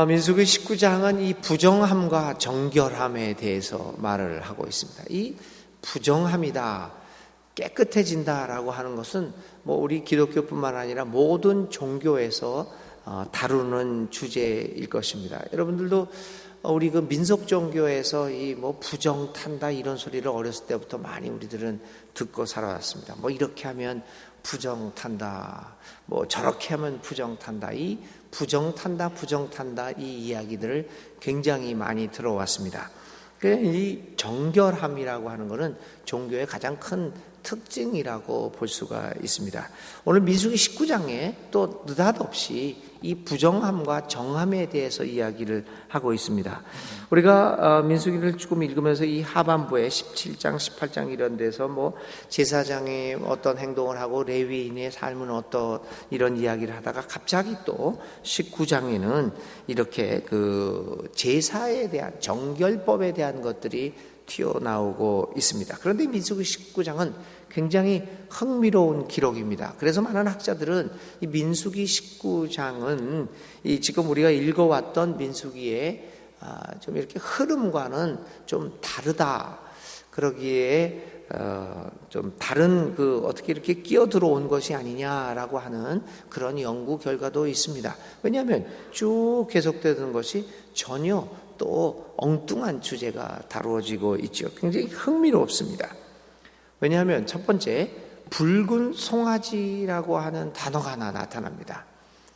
민수기 19장은 이 부정함과 정결함에 대해서 말을 하고 있습니다. 이 부정함이다, 깨끗해진다라고 하는 것은 우리 기독교뿐만 아니라 모든 종교에서 다루는 주제일 것입니다. 여러분들도 우리 그 민속 종교에서 이 부정 탄다 이런 소리를 어렸을 때부터 많이 우리들은 듣고 살아왔습니다. 이렇게 하면 부정 탄다, 저렇게 하면 부정 탄다. 이 부정 탄다 이 이야기들을 굉장히 많이 들어왔습니다. 이 정결함이라고 하는 것은 종교의 가장 큰 특징이라고 볼 수가 있습니다. 오늘 민수기 19장에 또 느닷없이 이 부정함과 정함에 대해서 이야기를 하고 있습니다. 우리가 민수기를 조금 읽으면서 이 하반부에 17장, 18장 이런 데서 제사장이 어떤 행동을 하고 레위인의 삶은 어떤 이런 이야기를 하다가 갑자기 또 19장에는 이렇게 그 제사에 대한 정결법에 대한 것들이 튀어나오고 있습니다. 그런데 민수기 19장은 굉장히 흥미로운 기록입니다. 그래서 많은 학자들은 이 민수기 19장은 이 지금 우리가 읽어왔던 민수기의 좀 이렇게 흐름과는 좀 다르다. 그러기에 좀 다른 어떻게 이렇게 끼어 들어온 것이 아니냐라고 하는 그런 연구 결과도 있습니다. 왜냐하면 쭉 계속되는 것이 전혀 또 엉뚱한 주제가 다루어지고 있죠. 굉장히 흥미롭습니다. 왜냐하면 첫 번째, 붉은 송아지라고 하는 단어가 하나 나타납니다.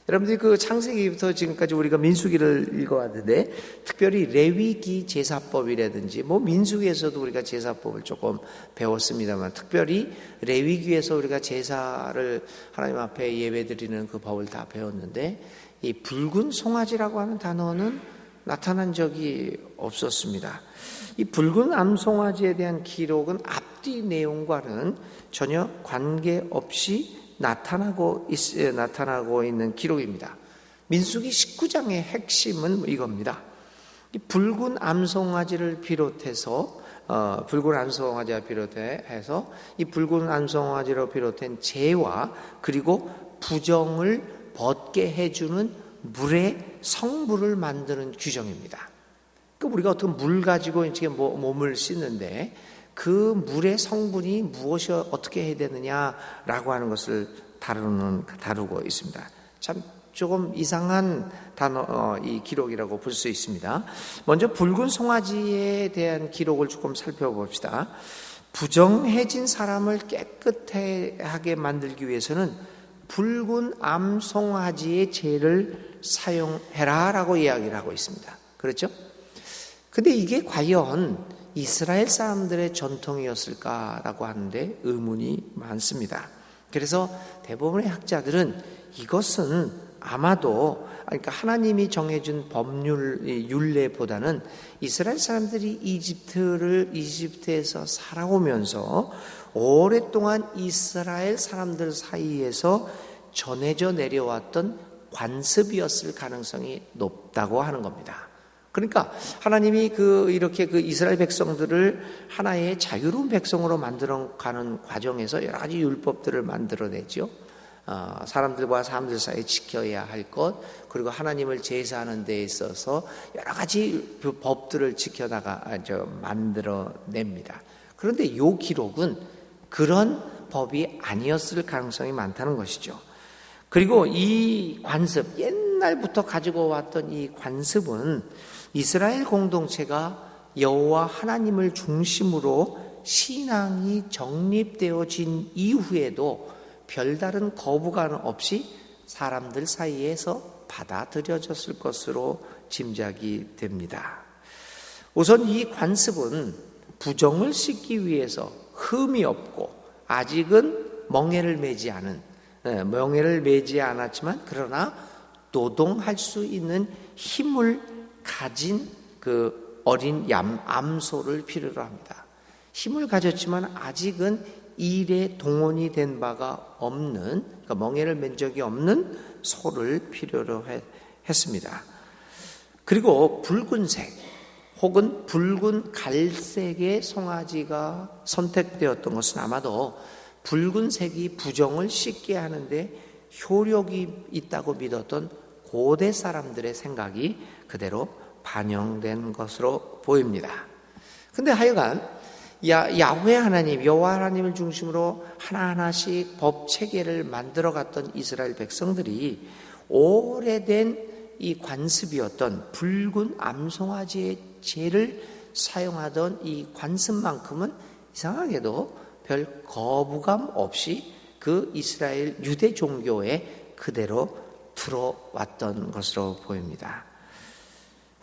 여러분들이 그 창세기부터 지금까지 우리가 민수기를 읽어왔는데 특별히 레위기 제사법이라든지 민수기에서도 우리가 제사법을 조금 배웠습니다만 특별히 레위기에서 우리가 제사를 하나님 앞에 예배드리는 그 법을 다 배웠는데 이 붉은 송아지라고 하는 단어는 나타난 적이 없었습니다. 이 붉은 암송아지에 대한 기록은 앞뒤 내용과는 전혀 관계없이 나타나고 있는 기록입니다. 민수기 19장의 핵심은 이겁니다. 이 붉은 암송아지를 비롯해서 이 붉은 암송아지로 비롯된 죄와 그리고 부정을 벗게 해주는 물의 성물을 만드는 규정입니다. 우리가 어떤 물 가지고 이제 몸을 씻는데 그 물의 성분이 무엇이 어떻게 해야 되느냐라고 하는 것을 다루고 있습니다. 참 조금 이상한 이 기록이라고 볼 수 있습니다. 먼저 붉은 송아지에 대한 기록을 조금 살펴봅시다. 부정해진 사람을 깨끗하게 만들기 위해서는 붉은 암송아지의 죄를 사용해라라고 이야기를 하고 있습니다. 그렇죠? 근데 이게 과연 이스라엘 사람들의 전통이었을까라고 하는데 의문이 많습니다. 그래서 대부분의 학자들은 이것은 아마도 그러니까 하나님이 정해준 율례보다는 이스라엘 사람들이 이집트에서 살아오면서 오랫동안 이스라엘 사람들 사이에서 전해져 내려왔던 관습이었을 가능성이 높다고 하는 겁니다. 그러니까 하나님이 이렇게 이스라엘 백성들을 하나의 자유로운 백성으로 만들어가는 과정에서 여러 가지 율법들을 만들어내죠. 사람들과 사람들 사이에 지켜야 할 것, 그리고 하나님을 제사하는 데 있어서 여러 가지 법들을 만들어냅니다. 그런데 이 기록은 그런 법이 아니었을 가능성이 많다는 것이죠. 그리고 이 관습, 옛날부터 가지고 왔던 이 관습은 이스라엘 공동체가 여호와 하나님을 중심으로 신앙이 정립되어진 이후에도 별다른 거부감 없이 사람들 사이에서 받아들여졌을 것으로 짐작이 됩니다. 우선 이 관습은 부정을 씻기 위해서 흠이 없고 아직은 멍에를 매지 않았지만 그러나 노동할 수 있는 힘을 가진 그 어린 암소를 필요로 합니다. 힘을 가졌지만 아직은 일에 동원이 된 바가 없는, 그러니까 멍에를 맨 적이 없는 소를 필요로 했습니다. 그리고 붉은색 혹은 붉은 갈색의 송아지가 선택되었던 것은 아마도 붉은색이 부정을 씻게 하는데 효력이 있다고 믿었던 고대 사람들의 생각이 그대로 반영된 것으로 보입니다. 근데 하여간 야훼 하나님, 여호와 하나님을 중심으로 하나하나씩 법 체계를 만들어갔던 이스라엘 백성들이 오래된 이 관습이었던 붉은 암송아지의 재를 사용하던 이 관습만큼은 이상하게도 별 거부감 없이 그 이스라엘 유대 종교에 그대로 들어왔던 것으로 보입니다.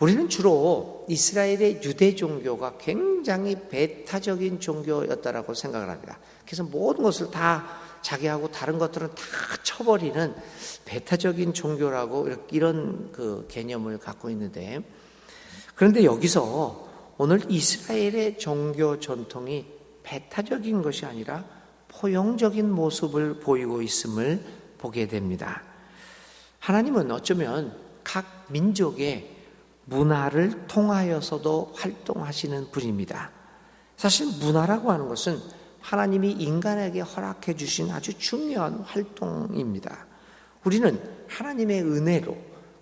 우리는 주로 이스라엘의 유대 종교가 굉장히 배타적인 종교였다라고 생각을 합니다. 그래서 모든 것을 다 자기하고 다른 것들은 다 쳐버리는 배타적인 종교라고 이런 그 개념을 갖고 있는데, 그런데 여기서 오늘 이스라엘의 종교 전통이 배타적인 것이 아니라 포용적인 모습을 보이고 있음을 보게 됩니다. 하나님은 어쩌면 각 민족의 문화를 통하여서도 활동하시는 분입니다. 사실 문화라고 하는 것은 하나님이 인간에게 허락해 주신 아주 중요한 활동입니다. 우리는 하나님의 은혜로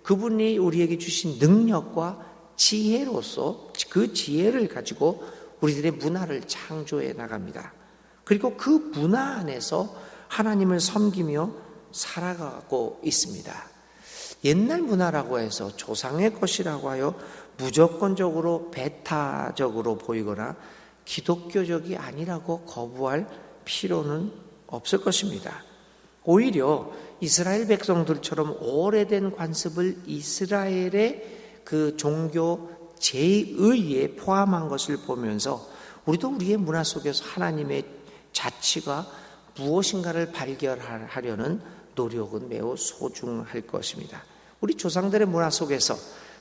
그분이 우리에게 주신 능력과 지혜로서 그 지혜를 가지고 우리들의 문화를 창조해 나갑니다. 그리고 그 문화 안에서 하나님을 섬기며 살아가고 있습니다. 옛날 문화라고 해서 조상의 것이라고 하여 무조건적으로 배타적으로 보이거나 기독교적이 아니라고 거부할 필요는 없을 것입니다. 오히려 이스라엘 백성들처럼 오래된 관습을 이스라엘의 그 종교 제의에 포함한 것을 보면서 우리도 우리의 문화 속에서 하나님의 자치가 무엇인가를 발견하려는 노력은 매우 소중할 것입니다. 우리 조상들의 문화 속에서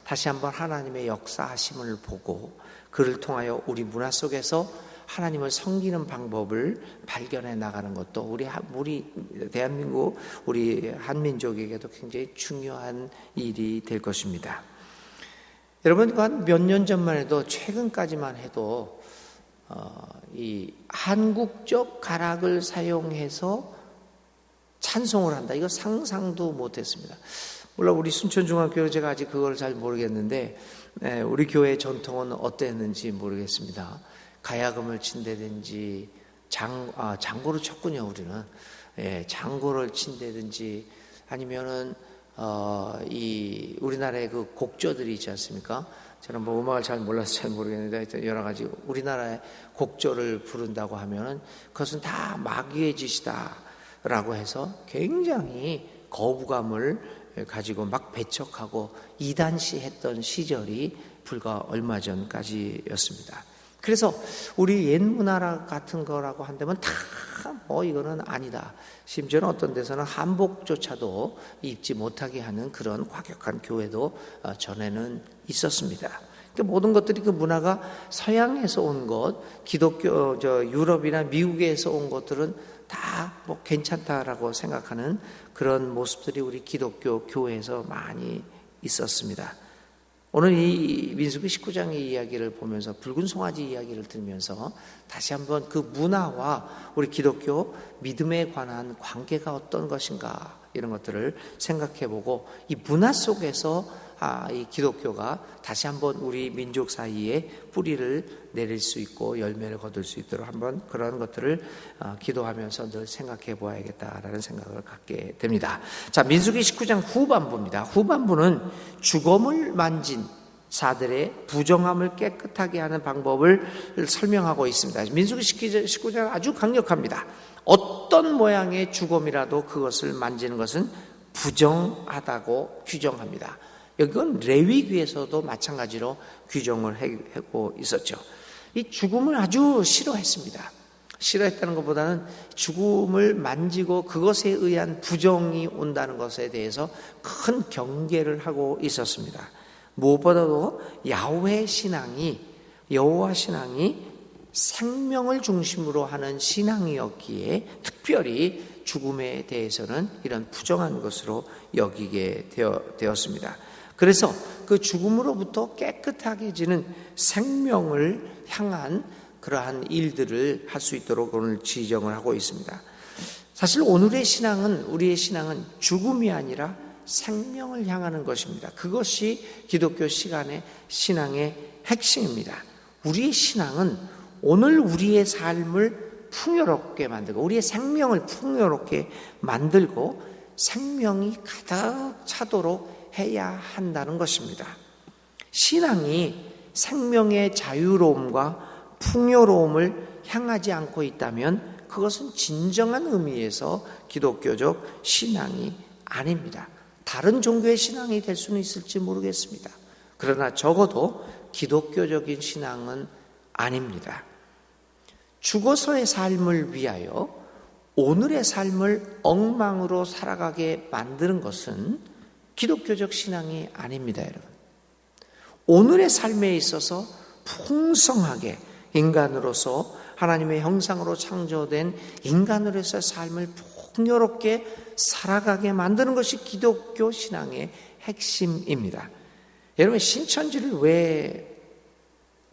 다시 한번 하나님의 역사하심을 보고 그를 통하여 우리 문화 속에서 하나님을 섬기는 방법을 발견해 나가는 것도 우리 대한민국, 우리 한민족에게도 굉장히 중요한 일이 될 것입니다. 여러분, 한 몇 년 전만 해도 최근까지만 해도 이 한국적 가락을 사용해서 찬송을 한다, 이거 상상도 못했습니다. 물론 우리 순천중학교 제가 아직 그걸 잘 모르겠는데 우리 교회의 전통은 어땠는지 모르겠습니다. 가야금을 친다든지 장구를 쳤군요. 우리는 장구를 친다든지 아니면은 이 우리나라의 그 곡조들이 있지 않습니까? 저는 뭐 음악을 잘 몰라서 잘 모르겠는데 여러 가지 우리나라의 곡조를 부른다고 하면은 그것은 다 마귀의 짓이다라고 해서 굉장히 거부감을 가지고 막 배척하고 이단시했던 시절이 불과 얼마 전까지였습니다. 그래서 우리 옛 문화 같은 거라고 한다면 다 뭐 이거는 아니다. 심지어는 어떤 데서는 한복조차도 입지 못하게 하는 그런 과격한 교회도 전에는 있었습니다. 그러니까 모든 것들이 그 문화가 서양에서 온 것, 기독교 유럽이나 미국에서 온 것들은 다 뭐 괜찮다라고 생각하는 그런 모습들이 우리 기독교 교회에서 많이 있었습니다. 오늘 이 민수기 19장의 이야기를 보면서 붉은 송아지 이야기를 들으면서 다시 한번 그 문화와 우리 기독교 믿음에 관한 관계가 어떤 것인가 이런 것들을 생각해보고 이 문화 속에서 이 기독교가 다시 한번 우리 민족 사이에 뿌리를 내릴 수 있고 열매를 거둘 수 있도록 한번 그런 것들을 기도하면서 늘 생각해 보아야겠다라는 생각을 갖게 됩니다. 자, 민수기 19장 후반부입니다. 후반부는 죽음을 만진 자들의 부정함을 깨끗하게 하는 방법을 설명하고 있습니다. 민수기 19장 아주 강력합니다. 어떤 모양의 죽음이라도 그것을 만지는 것은 부정하다고 규정합니다. 이건 레위기에서도 마찬가지로 규정을 하고 있었죠. 이 죽음을 아주 싫어했습니다. 싫어했다는 것보다는 죽음을 만지고 그것에 의한 부정이 온다는 것에 대해서 큰 경계를 하고 있었습니다. 무엇보다도 여호와 신앙이 생명을 중심으로 하는 신앙이었기에 특별히 죽음에 대해서는 이런 부정한 것으로 여기게 되었습니다. 그래서 그 죽음으로부터 깨끗하게지는 생명을 향한 그러한 일들을 할 수 있도록 오늘 지정을 하고 있습니다. 사실 오늘의 신앙은, 우리의 신앙은 죽음이 아니라 생명을 향하는 것입니다. 그것이 기독교 신앙의 핵심입니다. 우리의 신앙은 오늘 우리의 삶을 풍요롭게 만들고 우리의 생명을 풍요롭게 만들고 생명이 가득 차도록 해야 한다는 것입니다. 신앙이 생명의 자유로움과 풍요로움을 향하지 않고 있다면 그것은 진정한 의미에서 기독교적 신앙이 아닙니다. 다른 종교의 신앙이 될 수는 있을지 모르겠습니다. 그러나 적어도 기독교적인 신앙은 아닙니다. 죽어서의 삶을 위하여 오늘의 삶을 엉망으로 살아가게 만드는 것은 기독교적 신앙이 아닙니다, 여러분. 오늘의 삶에 있어서 풍성하게 인간으로서 하나님의 형상으로 창조된 인간으로서의 삶을 풍요롭게 살아가게 만드는 것이 기독교 신앙의 핵심입니다. 여러분, 신천지를 왜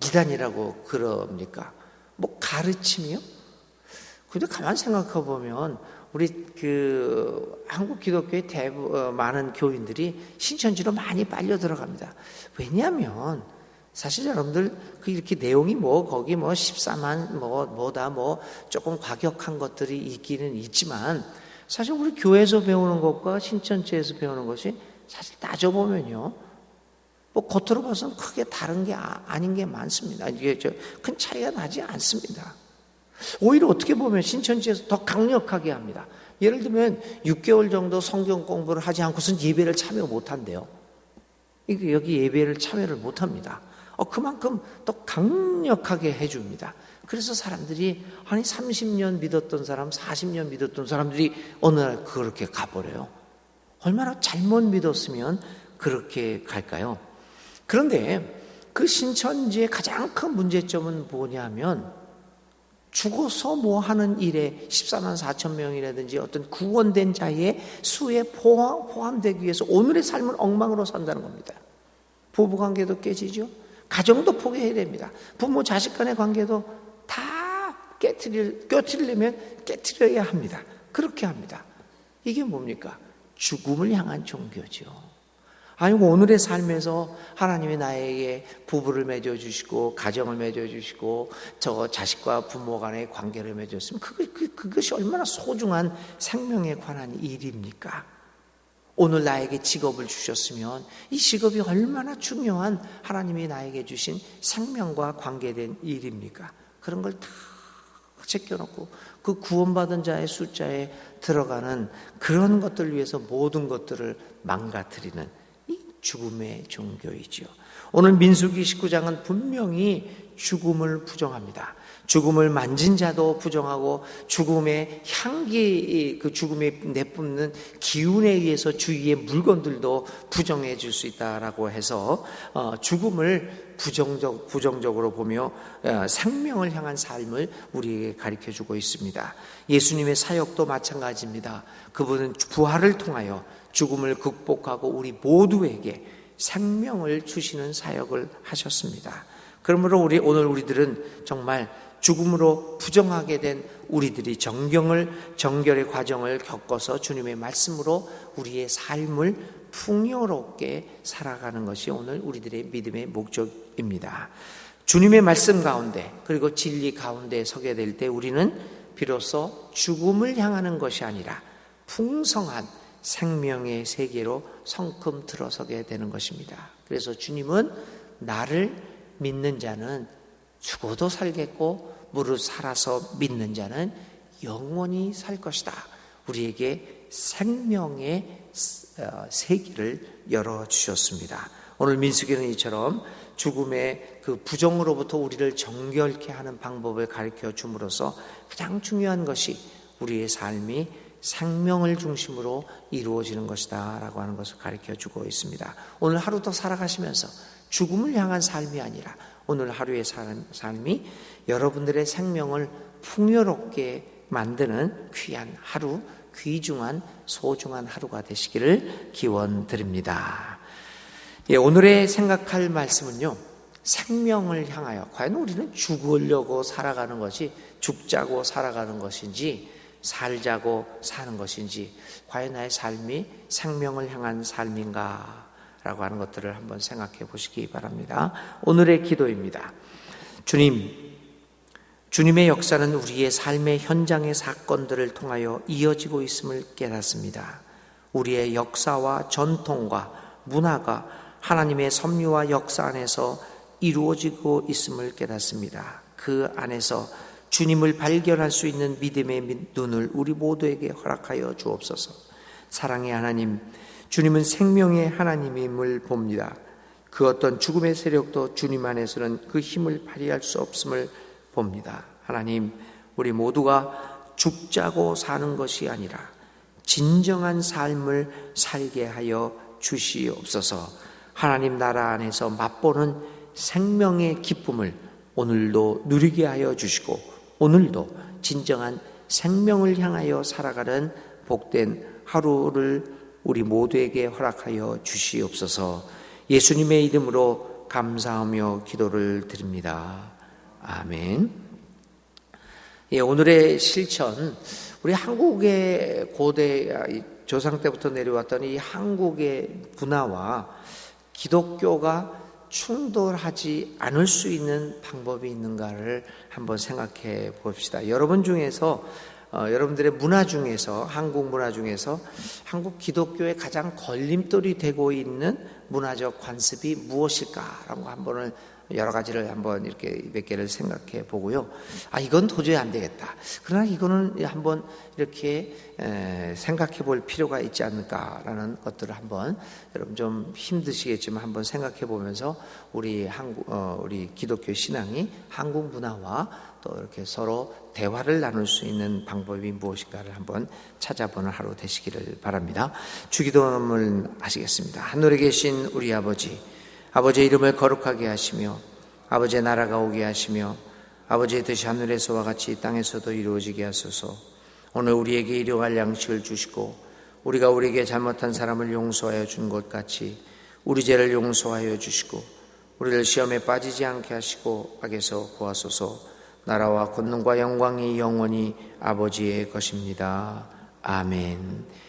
이단이라고 그럽니까? 뭐 가르침이요? 근데 가만 생각해 보면 우리 한국 기독교의 많은 교인들이 신천지로 많이 빨려 들어갑니다. 왜냐하면 사실 여러분들 이렇게 내용이 거기 14만 조금 과격한 것들이 있기는 있지만 사실 우리 교회에서 배우는 것과 신천지에서 배우는 것이 사실 따져보면요, 겉으로 봐서는 크게 다른 게 아닌 게 많습니다. 이게 큰 차이가 나지 않습니다. 오히려 어떻게 보면 신천지에서 더 강력하게 합니다. 예를 들면 6개월 정도 성경 공부를 하지 않고서는 예배를 참여 못한대요. 여기 예배를 참여를 못합니다. 그만큼 더 강력하게 해줍니다. 그래서 사람들이 30년 믿었던 사람, 40년 믿었던 사람들이 어느 날 그렇게 가버려요. 얼마나 잘못 믿었으면 그렇게 갈까요? 그런데 그 신천지의 가장 큰 문제점은 뭐냐면 죽어서 뭐 하는 일에 14만 4천 명이라든지 어떤 구원된 자의 수에 포함되기 위해서 오늘의 삶을 엉망으로 산다는 겁니다. 부부관계도 깨지죠. 가정도 포기해야 됩니다. 부모 자식 간의 관계도 다 깨트리려면 깨트려야 합니다. 그렇게 합니다. 이게 뭡니까? 죽음을 향한 종교죠. 아니고 오늘의 삶에서 하나님이 나에게 부부를 맺어주시고 가정을 맺어주시고 저 자식과 부모 간의 관계를 맺었으면 그것이 얼마나 소중한 생명에 관한 일입니까? 오늘 나에게 직업을 주셨으면 이 직업이 얼마나 중요한 하나님이 나에게 주신 생명과 관계된 일입니까? 그런 걸 다 제껴놓고 그 구원받은 자의 숫자에 들어가는 그런 것들을 위해서 모든 것들을 망가뜨리는 이 죽음의 종교이죠. 오늘 민수기 19장은 분명히 죽음을 부정합니다. 죽음을 만진 자도 부정하고 죽음의 향기, 그 죽음에 내뿜는 기운에 의해서 주위의 물건들도 부정해 줄 수 있다라고 해서 죽음을 부정적으로 보며 생명을 향한 삶을 우리에게 가르쳐 주고 있습니다. 예수님의 사역도 마찬가지입니다. 그분은 부활을 통하여 죽음을 극복하고 우리 모두에게 생명을 주시는 사역을 하셨습니다. 그러므로 오늘 우리들은 정말 죽음으로 부정하게 된 우리들이 정결의 과정을 겪어서 주님의 말씀으로 우리의 삶을 풍요롭게 살아가는 것이 오늘 우리들의 믿음의 목적입니다. 주님의 말씀 가운데 그리고 진리 가운데 서게 될 때 우리는 비로소 죽음을 향하는 것이 아니라 풍성한 생명의 세계로 성큼 들어서게 되는 것입니다. 그래서 주님은 나를 믿는 자는 죽어도 살겠고 무릇 살아서 믿는 자는 영원히 살 것이다. 우리에게 생명의 세계를 열어주셨습니다. 오늘 민수기는 이처럼 죽음의 그 부정으로부터 우리를 정결케 하는 방법을 가르쳐 줌으로써 가장 중요한 것이 우리의 삶이 생명을 중심으로 이루어지는 것이다 라고 하는 것을 가르쳐 주고 있습니다. 오늘 하루도 살아가시면서 죽음을 향한 삶이 아니라 오늘 하루의 삶이 여러분들의 생명을 풍요롭게 만드는 귀한 하루, 귀중한 소중한 하루가 되시기를 기원드립니다. 오늘의 생각할 말씀은요, 생명을 향하여 과연 우리는 죽으려고 살아가는 것이 죽자고 살아가는 것인지 살자고 사는 것인지, 과연 나의 삶이 생명을 향한 삶인가 라고 하는 것들을 한번 생각해 보시기 바랍니다. 오늘의 기도입니다. 주님의 역사는 우리의 삶의 현장의 사건들을 통하여 이어지고 있음을 깨닫습니다. 우리의 역사와 전통과 문화가 하나님의 섭리와 역사 안에서 이루어지고 있음을 깨닫습니다. 그 안에서 주님을 발견할 수 있는 믿음의 눈을 우리 모두에게 허락하여 주옵소서. 사랑의 하나님, 주님은 생명의 하나님임을 봅니다. 그 어떤 죽음의 세력도 주님 안에서는 그 힘을 발휘할 수 없음을 봅니다. 하나님, 우리 모두가 죽자고 사는 것이 아니라 진정한 삶을 살게 하여 주시옵소서. 하나님 나라 안에서 맛보는 생명의 기쁨을 오늘도 누리게 하여 주시고, 오늘도 진정한 생명을 향하여 살아가는 복된 하루를 우리 모두에게 허락하여 주시옵소서. 예수님의 이름으로 감사하며 기도를 드립니다. 아멘. 오늘의 실천, 우리 한국의 고대 조상 때부터 내려왔던 이 한국의 문화와 기독교가 충돌하지 않을 수 있는 방법이 있는가를 한번 생각해 봅시다. 여러분 중에서 여러분들의 문화 중에서, 한국 문화 중에서 한국 기독교의 가장 걸림돌이 되고 있는 문화적 관습이 무엇일까라고 한번 여러 가지를 한번 이렇게 몇 개를 생각해 보고요. 이건 도저히 안 되겠다. 그러나 이거는 한번 이렇게 생각해 볼 필요가 있지 않을까라는 것들을 한번 여러분 좀 힘드시겠지만 한번 생각해 보면서 우리 기독교 신앙이 한국 문화와 또 이렇게 서로 대화를 나눌 수 있는 방법이 무엇인가를 한번 찾아보는 하루 되시기를 바랍니다. 주기도문을 하시겠습니다. 하늘에 계신 우리 아버지의 이름을 거룩하게 하시며 아버지의 나라가 오게 하시며 아버지의 뜻이 하늘에서와 같이 땅에서도 이루어지게 하소서. 오늘 우리에게 일용할 양식을 주시고 우리가 우리에게 잘못한 사람을 용서하여 준 것 같이 우리 죄를 용서하여 주시고 우리를 시험에 빠지지 않게 하시고 악에서 구하소서. 나라와 권능과 영광이 영원히 아버지의 것입니다. 아멘.